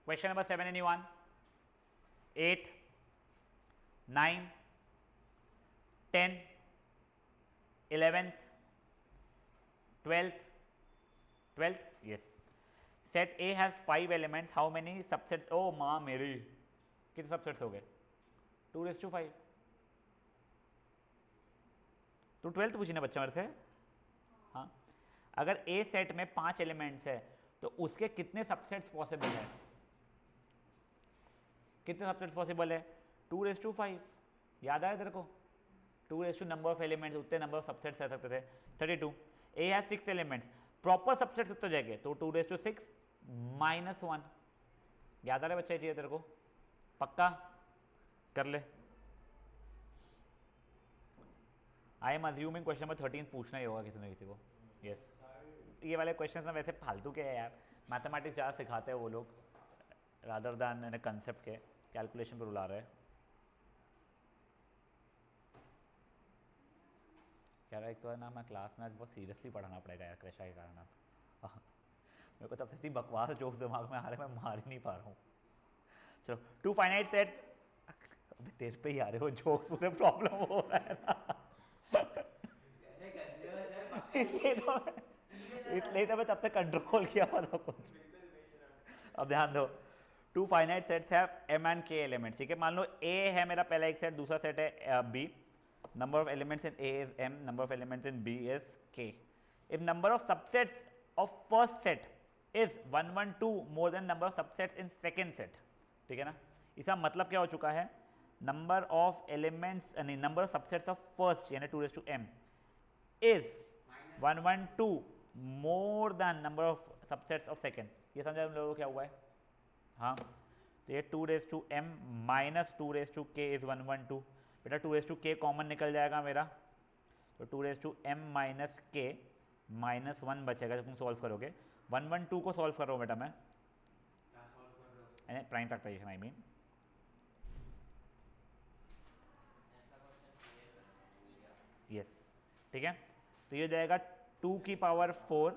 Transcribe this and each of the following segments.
Question number 7 anyone? 8, 9, 10, 11th, 12th, yes. Set A has 5 elements. How many subsets? Oh माँ मेरी, कितने subsets हो गए? 2⁵5. तो 12th पूछी ना बच्चा मेरे से. हाँ, अगर A सेट में 5 एलिमेंट्स है तो उसके कितने सबसेट्स पॉसिबल है? कितने सबसेट्स पॉसिबल है? 2⁵5. याद आया तेरे को? 2 नंबर ऑफ एलिमेंट्स, उतने नंबर ऑफ सबसेट्स रह सकते थे. 32. A has 6 elements. Proper subsets कितने जाएंगे? तो 2⁵6 -1. याद आ रहा है बच्चा ये चाहिए तेरे को? पक्का कर ले. I am assuming question number 13 पूछना ही होगा किसी न किसी को. यस, ये वाले क्वेश्चन ना वैसे फालतू के है यार. मैथमेटिक्स ज़्यादा सिखाते हैं वो लोग रादर दैन कंसेप्ट के. कैलकुलेशन पर बुला रहे हैं यार. एक तो है ना, मैं क्लास में आज बहुत सीरियसली पढ़ाना पड़ेगा यार कृषा के कारण. अब मेरे को तब से बकवास जोक्स दिमाग में आ रहे हैं, मैं मार ही नहीं पा रहा हूँ. चलो, 2 फाइनाइट सेट्स. अभी तेरे पे ही आ रहे हो जोक्स, पूरे प्रॉब्लम हो रहा है ना. इसलिए तो मैं तब तक कंट्रोल किया हुआ था कुछ. अब ध्यान दो. 2 finite sets have m and k elements. ठीक है, मान लो A है मेरा पहला एक सेट, दूसरा सेट है B. Number of elements in A is m, number of elements in B is k. If number of subsets of first set is 1, 1, 2 more than number of subsets in second set. ठीक है ना, इसका मतलब क्या हो चुका है? Number of elements यानी number of subsets of first यानी 2⁵m is 1, 1, 2 more than number of subsets of second. ये समझा हम लोगों को क्या हुआ है? हाँ, तो ये 2⁵m माइनस 2⁵k इज 1, 1, 2. बेटा 2⁵k कॉमन निकल जाएगा मेरा, तो 2⁵m माइनस k माइनस 1 बचेगा जब तुम सॉल्व करोगे. 1, 1, 2 को सॉल्व कर रहा हूँ बेटा मैं, prime factorisation I mean. Yes, ठीक है. तो ये हो जाएगा 2 की पावर 4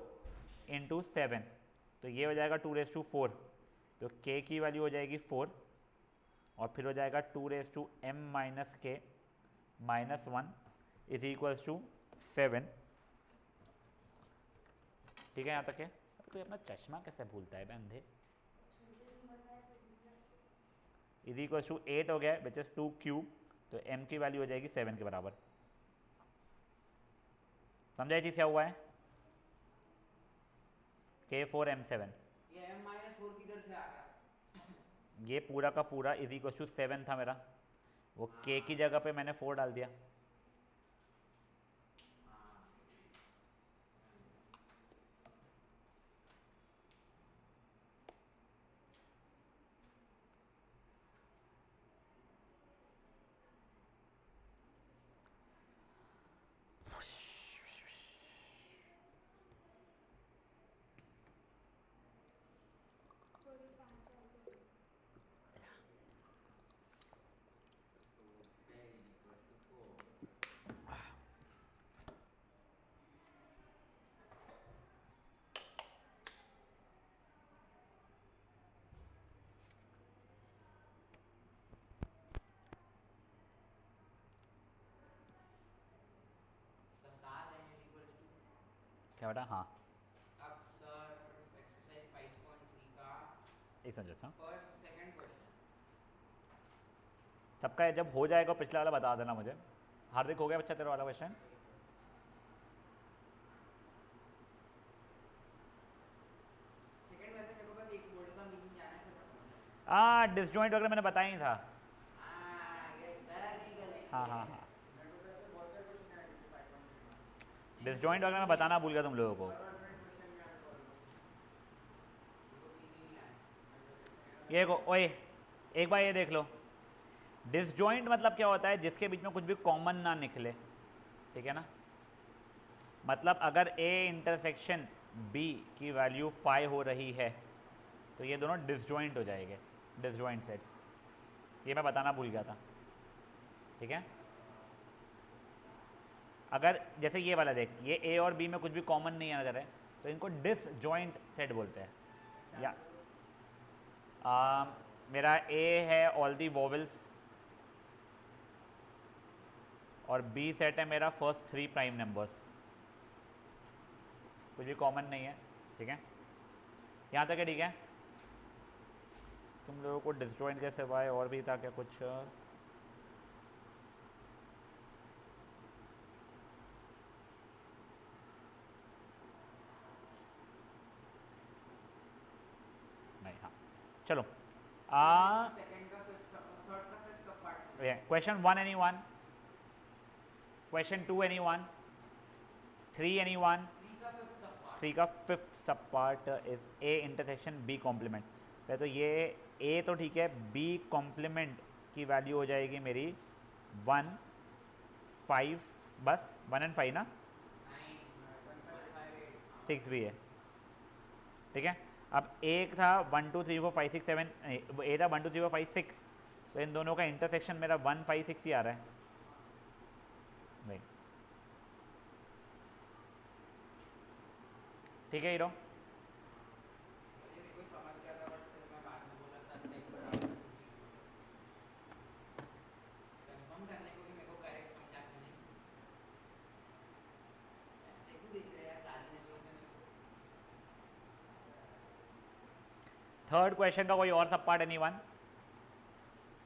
इंटू 7, तो ये हो जाएगा 2⁴. तो k की वैल्यू हो जाएगी 4 और फिर हो जाएगा 2⁵m minus k minus 1 is equals to 7. ठीक है यहाँ तक है. कोई अपना चश्मा कैसे भूलता है बे अंधे. इज इक्वल्स टू 8 हो गया विच इज 2 क्यूब. तो m की वैल्यू हो जाएगी 7 के बराबर. समझा ये चीज़ क्या हुआ है? K4m7. ये m-4 किधर से आ गया? ये पूरा का पूरा इज इक्वल टू 7 था मेरा, वो k की जगह पे मैंने 4 डाल दिया. क्या बेटा? हाँ, अब सर एक्सरसाइज 5.3 का एक समझो. अच्छा, फर्स्ट सेकंड क्वेश्चन सबका जब हो जाएगा पिछला वाला बता देना मुझे. हार्दिक, हो गया बच्चा तेरा वाला क्वेश्चन? सेकंड वैसे मेरे को बस एक वर्ड का मीनिंग जानना है फिर हाँ, डिसजॉइंट वगैरह मैंने बताया ही था. यस सर लीगल है. हाँ हाँ हाँ, मेरे को वैसे बहुत सारे क्वेश्चन है 5.3 डिसजॉइंट वगैरह मैं बताना भूल गया तुम लोगों को. ये देखो, ओए एक बार ये देख लो. डिसजॉइंट मतलब क्या होता है? जिसके बीच में कुछ भी कॉमन ना निकले. ठीक है ना, मतलब अगर A इंटरसेक्शन B की वैल्यू 5 हो रही है तो ये दोनों डिसजॉइंट हो जाएंगे, डिसजॉइंट सेट्स. ये मैं बताना भूल गया था. ठीक है, अगर जैसे ये वाला देख, ये A और B में कुछ भी कॉमन नहीं आना चाह रहा है तो इनको डिसजॉइंट सेट बोलते हैं. या मेरा ए है ऑल दी वोवेल्स और बी सेट है मेरा फर्स्ट 3 प्राइम नंबर्स, कुछ भी कॉमन नहीं है, ठीक है, यहाँ तक है, ठीक है। तुम लोगों को डिसजॉइंट के सिवाय और भी था क्या कुछ? नहीं, हाँ, चलो। सेकंड का फिफ्थ थर्ड का fifth sub part question 1 any one, question 2 any one, 3 any one. 3 का fifth sub part is A intersection B complement. तो ये ए तो ठीक है, बी कॉम्प्लीमेंट की वैल्यू हो जाएगी मेरी 1 5, बस 1 और 5 ना, 6 भी है, ठीक है। अब एक था 1 2 3 4 5 6 7, ए था 1 2 3 4 5 6, तो इन दोनों का इंटरसेक्शन मेरा 1 5 6 ही आ रहा है, नहीं, ठीक है हीरो। मुझे भी कोई समझ गया था बट फिर मैं बाद में बोला सर एक बार कंफर्म करने को कि मेरे को करेक्ट समझा कि नहीं, ऐसे क्यों देख रहे हैं यार गाली नहीं लोग ने मेरे को। थर्ड क्वेश्चन का कोई और सब part any one?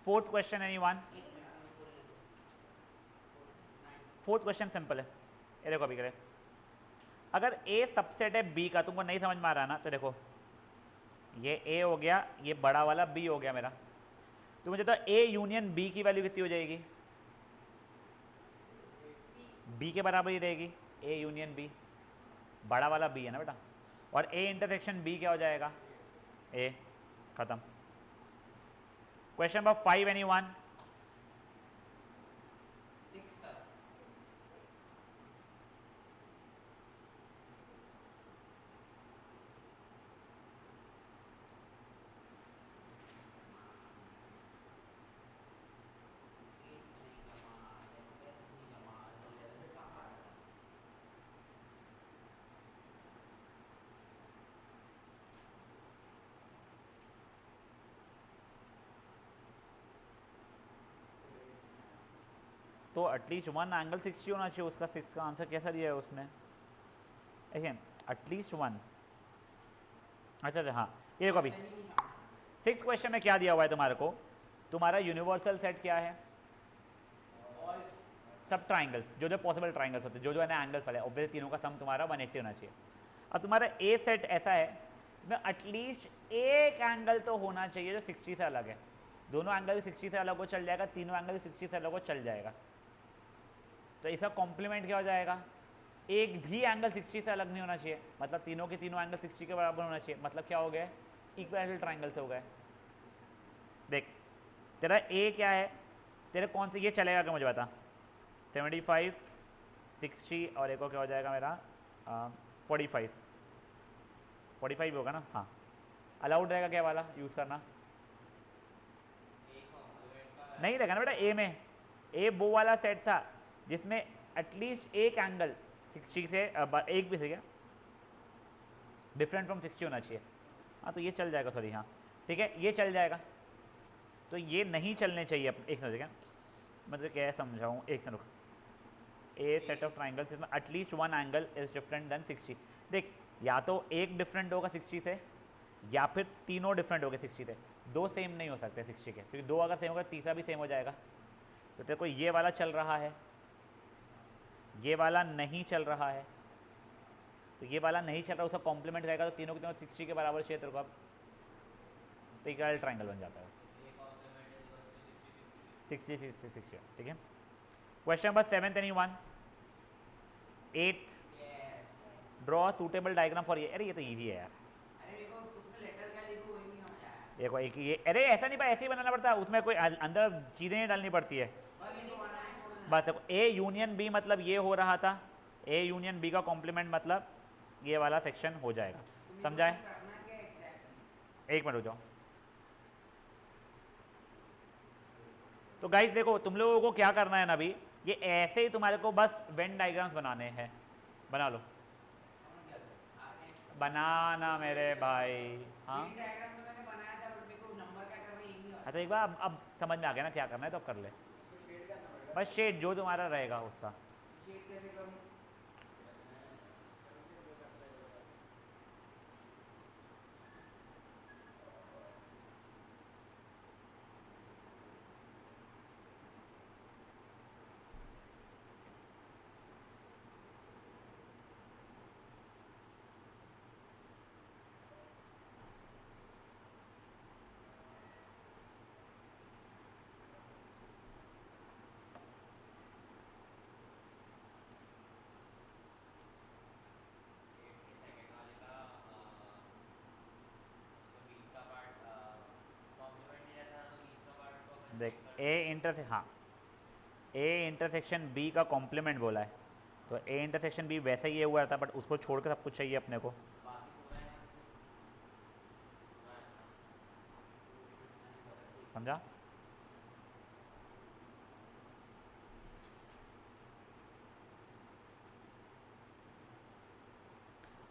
Fourth question any one? एक मिनट में बोल ले दो। फोर्थ क्वेश्चन सिंपल है, ये देखो अभी करे, अगर ए सबसेट है बी का, तुमको नहीं समझ में आ रहा ना, तो देखो ये ए हो गया, ये बड़ा वाला बी हो गया मेरा, तो मुझे तो ए यूनियन बी की वैल्यू कितनी हो जाएगी? बी के बराबर ही रहेगी, ए यूनियन बी, बड़ा वाला बी है ना बेटा, और ए इंटरसेक्शन बी क्या हो जाएगा? ए, खत्म। Question number 5 any one? 6 sir तो एटलीस्ट 1 एंगल 60 होना चाहिए, उसका 6 का आंसर कैसा दिया है उसने? देखिए एटलीस्ट 1, अच्छा अच्छा, हाँ ये देखो अभी 6th क्वेश्चन में क्या दिया हुआ है तुम्हारे को, तुम्हारा यूनिवर्सल सेट क्या है? सब ट्राइंगल्स, जो जो पॉसिबल ट्राइंगल्स होते हैं, जो जो है ना एंगल्स वाले, ऑब्वियसली तीनों का सम तुम्हारा 180 होना चाहिए। अब तुम्हारा ए सेट ऐसा है में एटलीस्ट एक एंगल तो होना चाहिए जो 60 से अलग है, दोनों एंगल भी 60 से अलग हो चल जाएगा, तीनों एंगल भी 60 से अलग हो चल जाएगा, तो इसका कॉम्प्लीमेंट क्या हो जाएगा? एक भी एंगल 60 से अलग नहीं होना चाहिए, मतलब तीनों के तीनों एंगल 60 के बराबर होना चाहिए, मतलब क्या हो गया? इक्विलैटरल ट्राइंगल से हो गए। देख तेरा ए क्या है, तेरे कौन से ये चलेगा क्या मुझे बता? 75 60 और एक और क्या हो जाएगा मेरा 45 45 होगा ना, हाँ अलाउड रहेगा क्या वाला यूज़ करना? नहीं रहेगा ना बेटा, ए में ए वो वाला सेट था जिसमें एटलीस्ट एक एंगल 60 से एक भी सही है डिफरेंट फ्रॉम 60 होना चाहिए, हाँ तो ये चल जाएगा, सॉरी हाँ ठीक है ये चल जाएगा, तो ये नहीं चलने चाहिए। एक सेकंड, ठीक है मतलब क्या समझाऊँ, एक सेकंड रुक। ए सेट ऑफ ट्राइंगल्स इसमें at least 1 angle is different than 60। देख या तो एक डिफरेंट होगा 60 से, या फिर तीनों डिफरेंट हो गए 60 से, दो सेम नहीं हो सकते 60 के, क्योंकि दो अगर सेम होगा तीसरा भी सेम हो जाएगा। तो तेरे को ये वाला चल रहा है, ये वाला नहीं चल रहा है, तो ये वाला नहीं चल रहा, उसका कॉम्प्लीमेंट रहेगा, तो तीनों के तीनों 60 के बराबर चाहिए तेरे को, अब तो इक्वल ट्राइंगल बन जाता है 60 60 60, ठीक है। Question number 7 any one? 8 draw suitable diagram for ये, अरे ये तो ईजी है यार, अरे देखो उसमें लेटर क्या लिखूं वही नहीं समझ आया। देखो एक ये, अरे ऐसा नहीं, ऐसे ही बनाना पड़ता है, उसमें कोई अंदर चीज़ें नहीं डालनी पड़ती है, बस इनको बनाना छोड़ देना। बस देखो ए यूनियन बी मतलब ये हो रहा था, ए यूनियन बी का कॉम्प्लीमेंट मतलब ये वाला सेक्शन हो जाएगा, समझाए? करना क्या एग्जैक्टली? एक मिनट रुक जाओ। तो गाइस देखो तुम लोगों को क्या करना है ना, अभी ये ऐसे ही तुम्हारे को बस वेन डायग्राम्स बनाने हैं, बना लो, बनाना मेरे भाई। हाँ डायग्राम तो मैंने बनाया था बट मेरे को अच्छा एक बार अब समझ में आ गया ना क्या करना है, तो अब कर ले इसको शेड करना पड़ेगा। बस शेड जो तुम्हारा रहेगा उसका। शेड कैसे करूँ? देख ए इंटरसे हाँ ए इंटरसेक्शन बी का कॉम्प्लीमेंट बोला है, तो ए इंटरसेक्शन बी वैसे ही ये हुआ था, बट उसको छोड़ के सब कुछ चाहिए अपने को। समझा?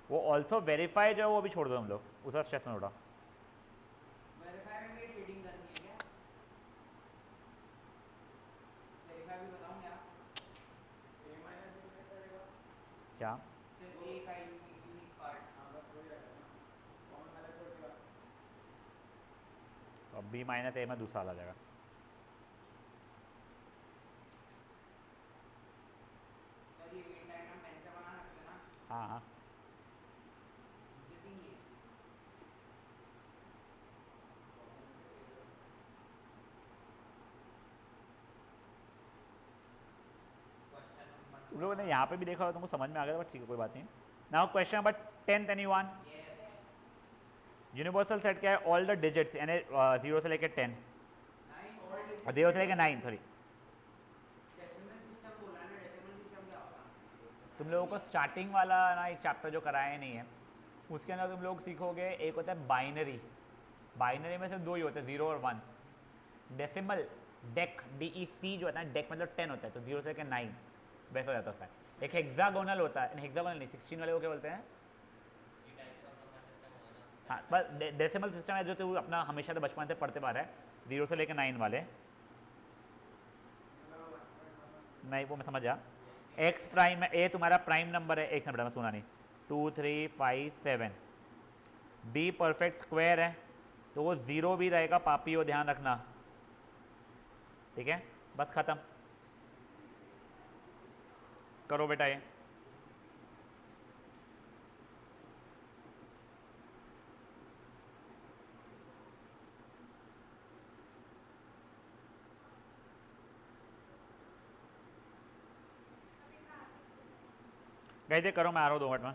वो ऑल्सो वेरीफाई जो है वो भी छोड़ दो हम लोग, उसका स्ट्रेस में उड़ा। वेरीफाई में भी शेडिंग करनी है क्या? वेरीफाई भी बताऊँ क्या? ए माइनस बी कैसा रहेगा? क्या? सिर्फ ए का यूनिक पार्ट। हाँ बस वही रहेगा ना, कॉमन वाला छोड़ के। अब बी माइनस ए में दूसरा आ जाएगा। सर ये वेन डायग्राम पेन से बना सकते हैं ना? हाँ हाँ। इनसे थिंग ये। तुम लोगों ने यहाँ पे भी देखा होगा, तुमको समझ में आ गया था, बट ठीक है कोई बात नहीं। Now question number 10 anyone. Universal set क्या है? ऑल द डिजिट्स, यानी 0 से लेकर 10, 0 से लेकर 9 सॉरी। डेसिमल सिस्टम बोला ना, डेसिमल सिस्टम क्या होता? तुम लोगों को स्टार्टिंग वाला ना एक चैप्टर जो कराया नहीं है, उसके अंदर तुम लोग सीखोगे, एक होता है बाइनरी। बाइनरी में सिर्फ दो ही होते हैं, 0 और 1। डेसिमल डेक DEC जो होता है, डेक मतलब 10 होता है, तो 0 से लेकर 9 वैसा हो जाता है उसका। एक हेक्सागोनल होता है, हेक्सागोनल नहीं, 16 वाले को क्या बोलते हैं? हाँ बस डेसिमल सिस्टम है जो तू अपना हमेशा तो बचपन से पढ़ते पा रहा है, 0 से लेकर 9 वाले। नहीं वो मैं समझ जा। एक्स प्राइम है, ए तुम्हारा प्राइम नंबर है, एक नंबर मैं सुना नहीं, 2 3 5 7। बी परफेक्ट स्क्वायर है, तो वो 0 भी रहेगा पापी, हो ध्यान रखना, ठीक है? बस खत्म करो बेटा ये। गए करो, मैं आ रहा हूँ 2 मिनट में।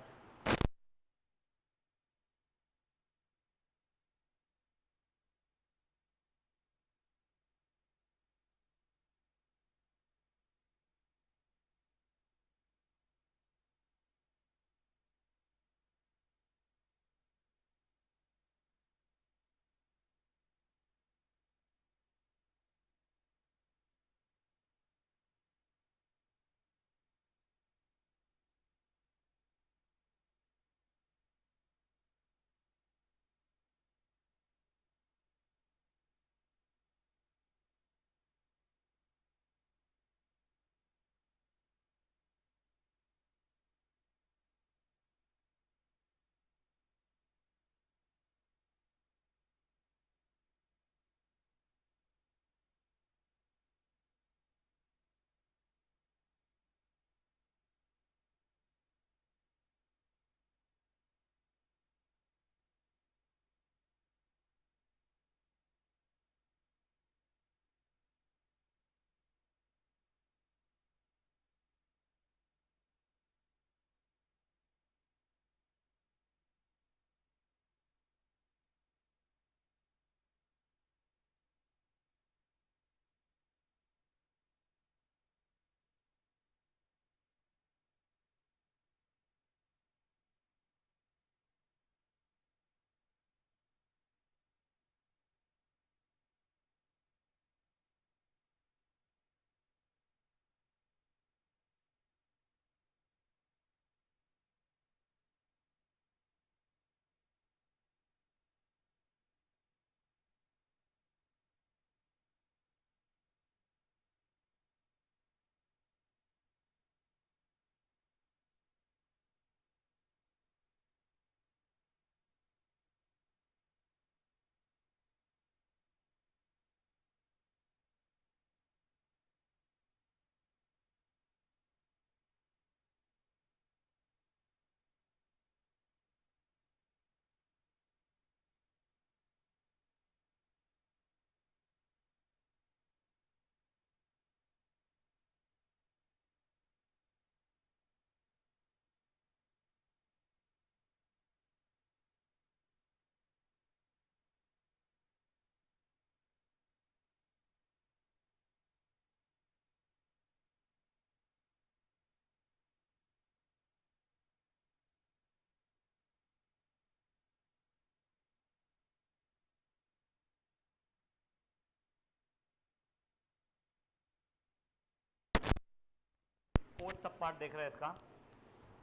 फोर्थ सब पार्ट देख रहे हैं इसका।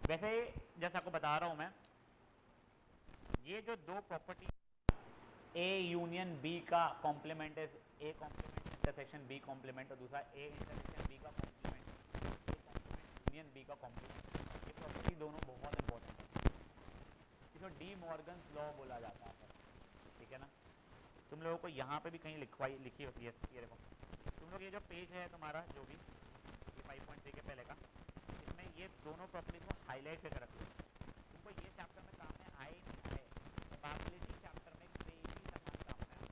वैसे जैसे आपको बता रहा हूँ मैं, ये जो दो प्रॉपर्टी ए यूनियन बी का कॉम्प्लीमेंट है, A complement intersection B complement, और दूसरा ए इंटरसेक्शन बी का complement, A complement union B का कॉम्प्लीमेंट, ये प्रॉपर्टी दोनों बहुत इंपॉर्टेंट है। इसको डी मॉर्गन्स लॉ बोला जाता है, ठीक है ना। तुम लोगों को यहाँ पे भी कहीं लिखी होती है, ये देखो तुम लोग, ये जो पेज है तुम्हारा जो भी ये 5.3 के पहले का, इसमें ये दोनों प्रॉपर्टीज को हाईलाइट करके रखो। तुमको ये चैप्टर में काम में आए नहीं आए, प्रोबेबिलिटी चैप्टर में क्रेजी समान काम में आए।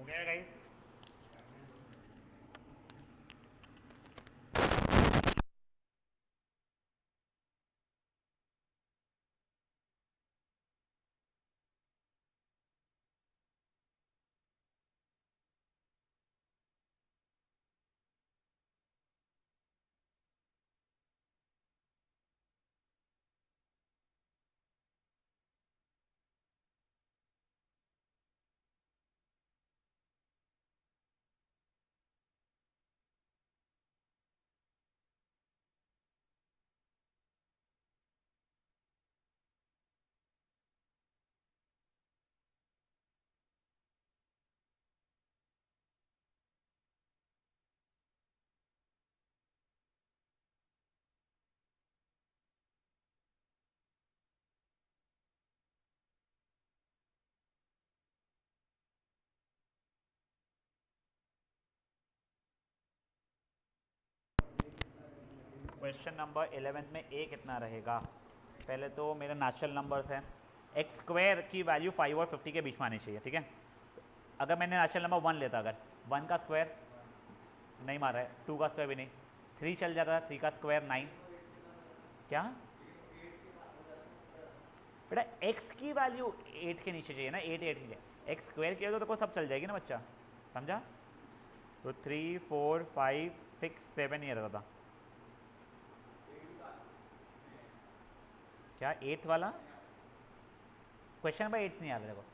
हो गया गाइस? क्वेश्चन नंबर 11 में ए कितना रहेगा? पहले तो मेरे नेचुरल नंबर्स हैं, एक्स स्क्वायर की वैल्यू 5 और 50 के बीच में आनी चाहिए, ठीक है। अगर मैंने नेचुरल नंबर 1 लेता, अगर 1 का स्क्वायर नहीं मारा है, 2 का स्क्वायर भी नहीं, 3 चल जाता है, 3 का स्क्वायर 9, क्या बेटा x की वैल्यू 8 के नीचे चाहिए ना, 8 8 की एक्स स्क्वायर किया तो सब चल जाएगी ना बच्चा, समझा? तो 3 4 5 6 7 ये रहता था क्या 8th वाला क्वेश्चन नंबर 8 नहीं आ रहा देखो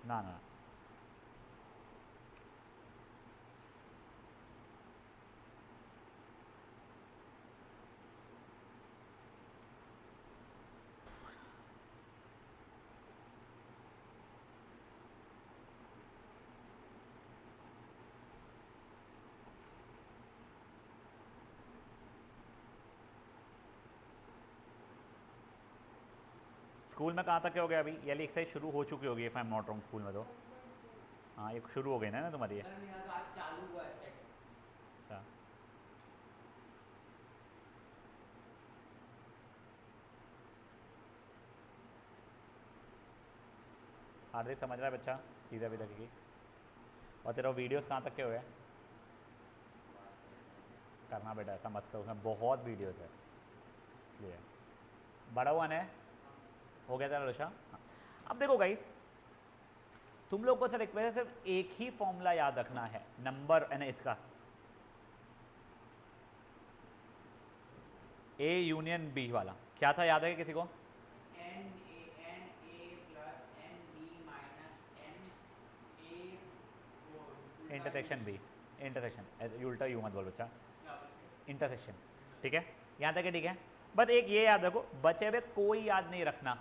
ना ना स्कूल में कहाँ तक के हो गया अभी? ये वाली एक्सरसाइज शुरू हो चुकी होगी if I am not wrong school में तो। हाँ ये शुरू हो गई ना तुम्हारी ये। सर मेरा तो आज चालू हुआ है सेट। अच्छा हार्दिक समझ रहा है बच्चा सीधा भी लगेगी। और तेरा वीडियोस कहाँ तक के हुए? करना बेटा ऐसा मत करो, उसमें बहुत वीडियोस है इसलिए। बड़ा हुआ ने हो गया तेरा रोशा? हाँ। अब देखो गाइस, तुम लोग को सर एक वजह सिर्फ एक ही फॉर्मूला याद रखना है नंबर है ना इसका, ए यूनियन बी वाला। क्या था याद है किसी को? N A plus N B minus N A intersection B, intersection उल्टा यू मत बोल बच्चा, क्या बोलते इंटरसेक्शन। ठीक है यहाँ तक है, ठीक है। बस एक ये याद रखो, बचे हुए कोई याद नहीं रखना,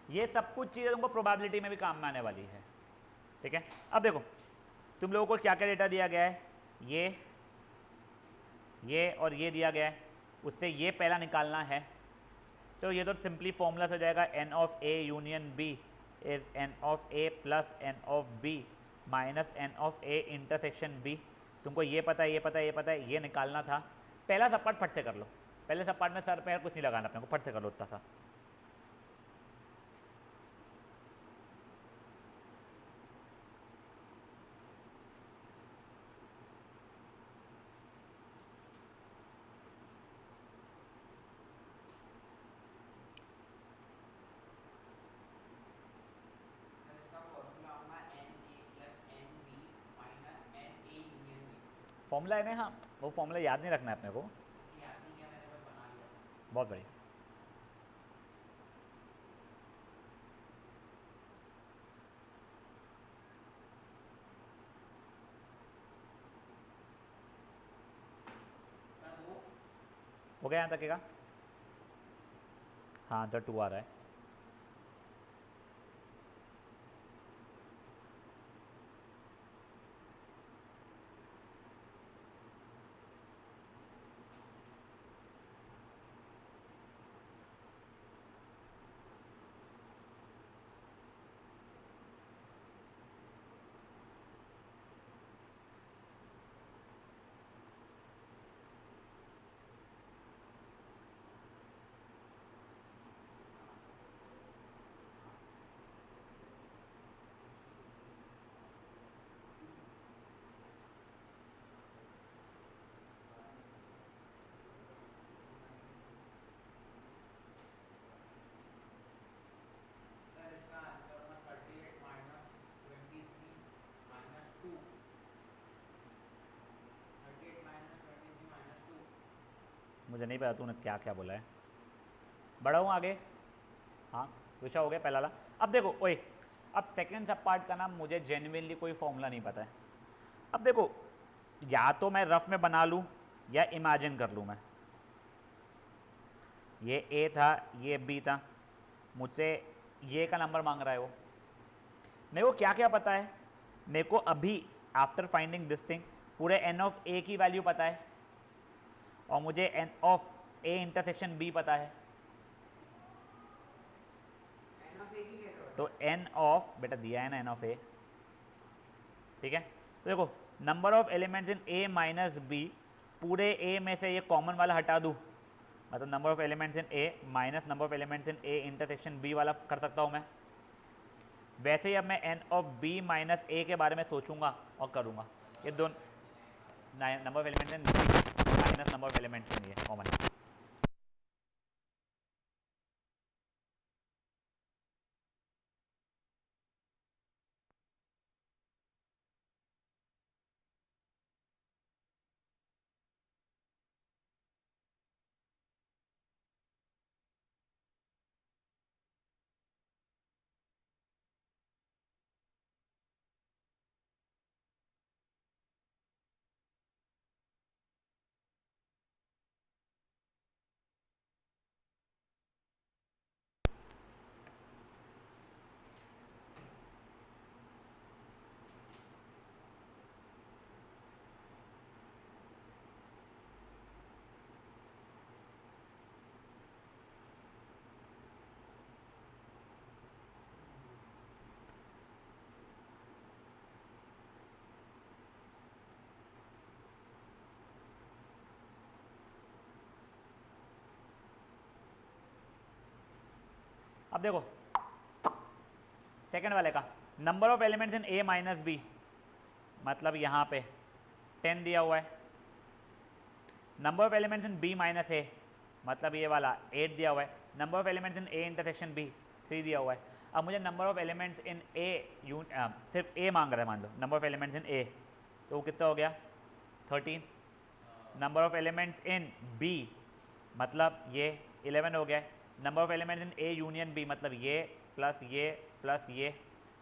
ये सब कुछ चीज़ें तुमको प्रोबेबिलिटी में भी काम में आने वाली है। ठीक है अब देखो तुम लोगों को क्या क्या डेटा दिया गया है, ये और ये दिया गया है, उससे ये पहला निकालना है। तो ये तो सिंपली फॉर्मूला से जाएगा N of A union B is N of A plus N of B minus N of A intersection B. तुमको ये पता है, ये पता है, ये पता है, ये निकालना था। पहला सब पार्ट फट से कर लो, पहले सब पार्ट में सर पैर कुछ नहीं लगाना अपने को, फट से कर लो उतना था। सर इसका फॉर्मूला होगा N A plus N B minus N A union B. Formula है ना, हाँ वो फॉर्मूला याद नहीं रखना है अपने को। याद नहीं किया मैंने, बस बना लिया। बहुत बढ़िया। सर दो हो गया यहाँ तक का? हाँ आंसर 2 आ रहा है। सर इसका आंसर होगा 38 माइनस 23 माइनस 2। 38 minus 23 minus 2। मुझे नहीं पता तूने क्या क्या बोला है। बड़ा हूँ आगे। हाँ विषय हो गया पहला वाला। अब देखो ओए, अब सेकेंड सब पार्ट का नाम मुझे जेन्युइनली कोई फॉर्मूला नहीं पता है। अब देखो या तो मैं रफ में बना लूँ या इमेजिन कर लूँ मैं। ये ए था, ये बी था, मुझसे ये का नंबर मांग रहा है वो। मेरे को क्या क्या पता है? मेरे को अभी आफ्टर फाइंडिंग दिस थिंग पूरे एन ऑफ ए की वैल्यू पता है और मुझे N of A intersection B पता है। एन ऑफ ए की ले लो। तो एन ऑफ बेटा दिया है ना एन ऑफ ए, ठीक है। तो देखो number of elements in A minus B, पूरे ए में से ये कॉमन वाला हटा दूँ, मतलब number of elements in A minus number of elements in A intersection B वाला कर सकता हूँ मैं। वैसे ही अब मैं N of B minus A के बारे में सोचूंगा और करूँगा। ये दोनों number of elements in B minus number of elements in A common. अब देखो सेकंड वाले का, number of elements in A minus B, मतलब यहाँ पे 10 दिया हुआ है। Number of elements in B minus A, मतलब ये वाला 8 दिया हुआ है। Number of elements in A intersection B 3 दिया हुआ है। अब मुझे number of elements in A सिर्फ ए मांग रहा है, मान लो number of elements in A, तो वो कितना हो गया 13। Number of elements in B मतलब ये 11 हो गया। Number of elements in A union B मतलब ये प्लस ये,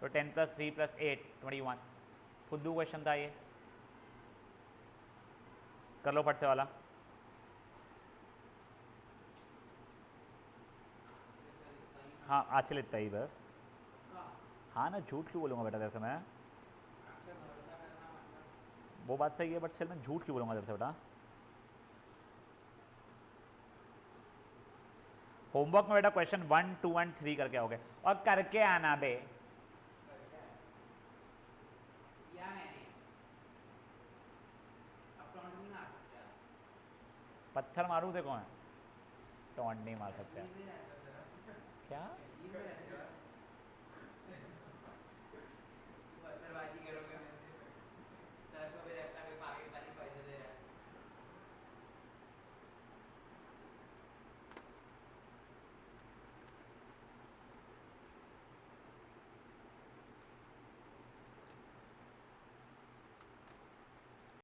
तो 10 + 3 + 8 21। फुद्दू क्वेश्चन था ये, कर लो फट से वाला। हाँ आजकल इतना ही बस। हाँ ना, झूठ क्यों बोलूँगा बेटा तेरे से मैं, वो बात सही है, बट चल मैं झूठ क्यों बोलूँगा तेरे से बेटा। होमवर्क में बेटा क्वेश्चन 1, 2 और 3 करके आओगे, और करके आना बे। या मैंने अब टॉन्ट नहीं मार सकते आप। पत्थर मारूँ देखो मैं, टॉन्ट नहीं मार सकते नींद में रहते हो क्या। नींद में रहते हो पत्थरबाजी